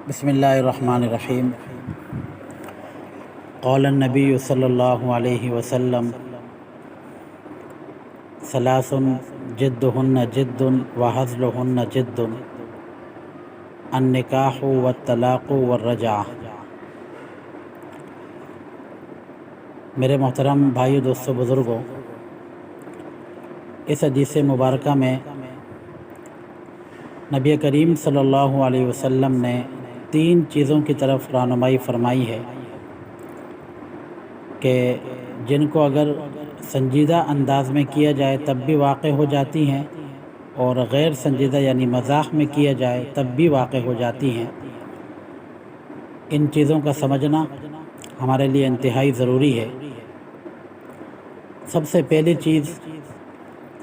بسم اللہ الرحمن الرحیم۔ قال النبی صلی اللہ علیہ وسلم ثلاث جدہن جد وہزلہن جد، النکاح والطلاق والرجعہ۔ میرے محترم بھائیو، دوستو، بزرگوں، اس حدیث مبارکہ میں نبی کریم صلی اللہ علیہ وسلم نے 3 چیزوں کی طرف رہنمائی فرمائی ہے کہ جن کو اگر سنجیدہ انداز میں کیا جائے تب بھی واقع ہو جاتی ہیں، اور غیر سنجیدہ یعنی مزاح میں کیا جائے تب بھی واقع ہو جاتی ہیں۔ ان چیزوں کا سمجھنا ہمارے لیے انتہائی ضروری ہے۔ سب سے پہلی چیز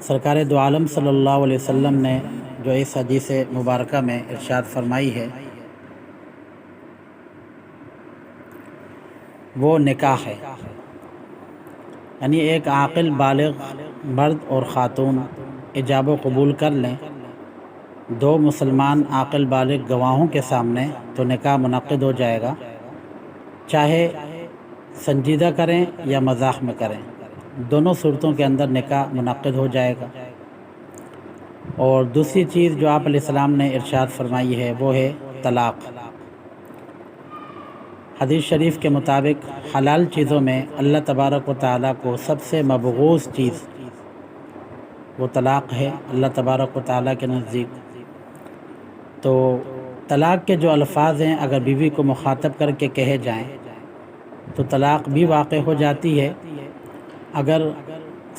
سرکار دو عالم صلی اللہ علیہ وسلم نے جو اس حدیث مبارکہ میں ارشاد فرمائی ہے وہ نکاح ہے، یعنی ایک عاقل بالغ مرد اور خاتون ایجاب و قبول کر لیں 2 مسلمان عاقل بالغ گواہوں کے سامنے تو نکاح منعقد ہو جائے گا، چاہے سنجیدہ کریں یا مزاح میں کریں، دونوں صورتوں کے اندر نکاح منعقد ہو جائے گا۔ اور دوسری چیز جو آپ علیہ السلام نے ارشاد فرمائی ہے وہ ہے طلاق۔ حدیث شریف کے مطابق حلال چیزوں میں اللہ تبارک و تعالیٰ کو سب سے مبغوض چیز وہ طلاق ہے اللہ تبارک و تعالیٰ کے نزدیک۔ تو طلاق کے جو الفاظ ہیں اگر بیوی کو مخاطب کر کے کہے جائیں تو طلاق بھی واقع ہو جاتی ہے، اگر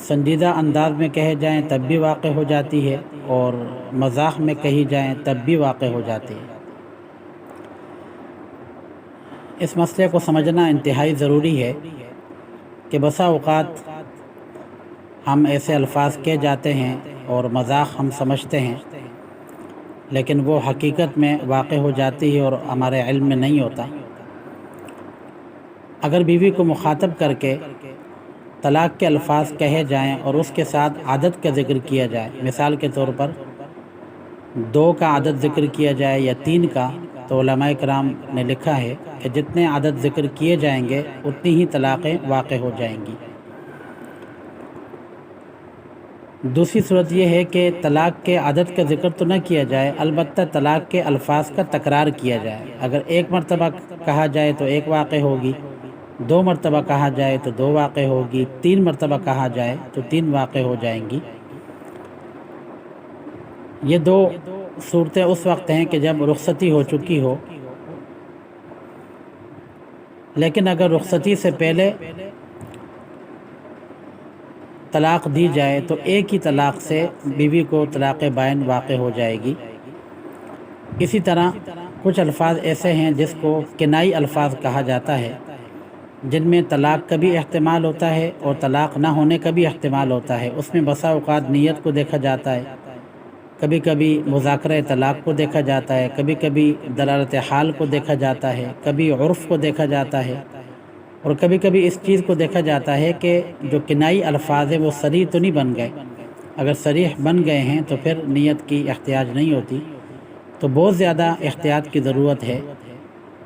سنجیدہ انداز میں کہے جائیں تب بھی واقع ہو جاتی ہے، اور مزاح میں کہی جائیں تب بھی واقع ہو جاتی ہے۔ اس مسئلے کو سمجھنا انتہائی ضروری ہے کہ بسا اوقات ہم ایسے الفاظ کہہ جاتے ہیں اور مزاح ہم سمجھتے ہیں، لیکن وہ حقیقت میں واقع ہو جاتی ہے اور ہمارے علم میں نہیں ہوتا۔ اگر بیوی کو مخاطب کر کے طلاق کے الفاظ کہے جائیں اور اس کے ساتھ عدد کا ذکر کیا جائے، مثال کے طور پر 2 کا عدد ذکر کیا جائے یا 3 کا، تو علماء کرام نے لکھا ہے کہ جتنے عدد ذکر کیے جائیں گے اتنی ہی طلاقیں واقع ہو جائیں گی۔ دوسری صورت یہ ہے کہ طلاق کے عدد کا ذکر تو نہ کیا جائے، البتہ طلاق کے الفاظ کا تکرار کیا جائے۔ اگر 1 مرتبہ کہا جائے تو 1 واقع ہوگی، 2 مرتبہ کہا جائے تو 2 واقع ہوگی، 3 مرتبہ کہا جائے تو 3 واقع ہو جائیں گی۔ یہ 2 صورتیں اس وقت ہیں کہ جب رخصتی ہو چکی ہو، لیکن اگر رخصتی سے پہلے طلاق دی جائے تو ایک ہی طلاق سے بیوی کو طلاق بائن واقع ہو جائے گی۔ اسی طرح کچھ الفاظ ایسے ہیں جس کو کنائی الفاظ کہا جاتا ہے، جن میں طلاق کا بھی احتمال ہوتا ہے اور طلاق نہ ہونے کا بھی احتمال ہوتا ہے۔ اس میں بسا اوقات نیت کو دیکھا جاتا ہے، کبھی کبھی مذاکرہ طلاق کو دیکھا جاتا ہے، کبھی کبھی دلالت حال کو دیکھا جاتا ہے، کبھی عرف کو دیکھا جاتا ہے، اور کبھی کبھی اس چیز کو دیکھا جاتا ہے کہ جو کنائی الفاظ ہیں وہ صریح تو نہیں بن گئے۔ اگر صریح بن گئے ہیں تو پھر نیت کی احتیاج نہیں ہوتی، تو بہت زیادہ احتیاط کی ضرورت ہے۔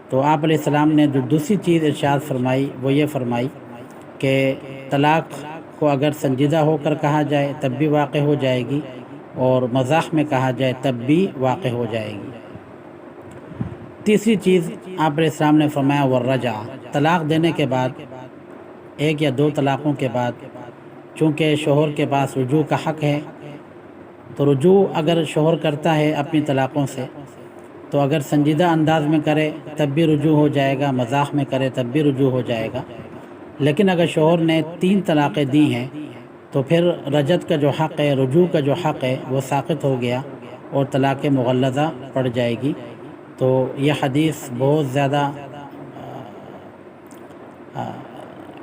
تو آپ علیہ السلام نے جو دوسری چیز ارشاد فرمائی وہ یہ فرمائی کہ طلاق کو اگر سنجیدہ ہو کر کہا جائے تب بھی واقع ہو جائے گی، اور مزاح میں کہا جائے تب بھی واقع ہو جائے گی۔ تیسری چیز آپ علیہ السلام نے فرمایا والرجعہ، طلاق دینے کے بعد 1 یا 2 طلاقوں کے بعد چونکہ شوہر کے پاس رجوع کا حق ہے، تو رجوع اگر شوہر کرتا ہے اپنی طلاقوں سے تو اگر سنجیدہ انداز میں کرے تب بھی رجوع ہو جائے گا، مزاح میں کرے تب بھی رجوع ہو جائے گا۔ لیکن اگر شوہر نے 3 طلاقیں دی ہیں تو پھر رجعت کا جو حق ہے، رجوع کا جو حق ہے، وہ ساقط ہو گیا اور طلاق مغلظہ پڑ جائے گی۔ تو یہ حدیث بہت زیادہ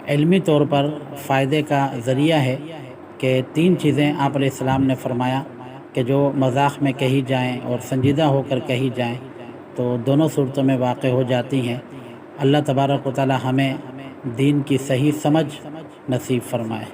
علمی طور پر فائدے کا ذریعہ ہے کہ 3 چیزیں آپ علیہ السلام نے فرمایا کہ جو مزاح میں کہی جائیں اور سنجیدہ ہو کر کہی جائیں تو دونوں صورتوں میں واقع ہو جاتی ہیں۔ اللہ تبارک و تعالی ہمیں دین کی صحیح سمجھ نصیب فرمائے۔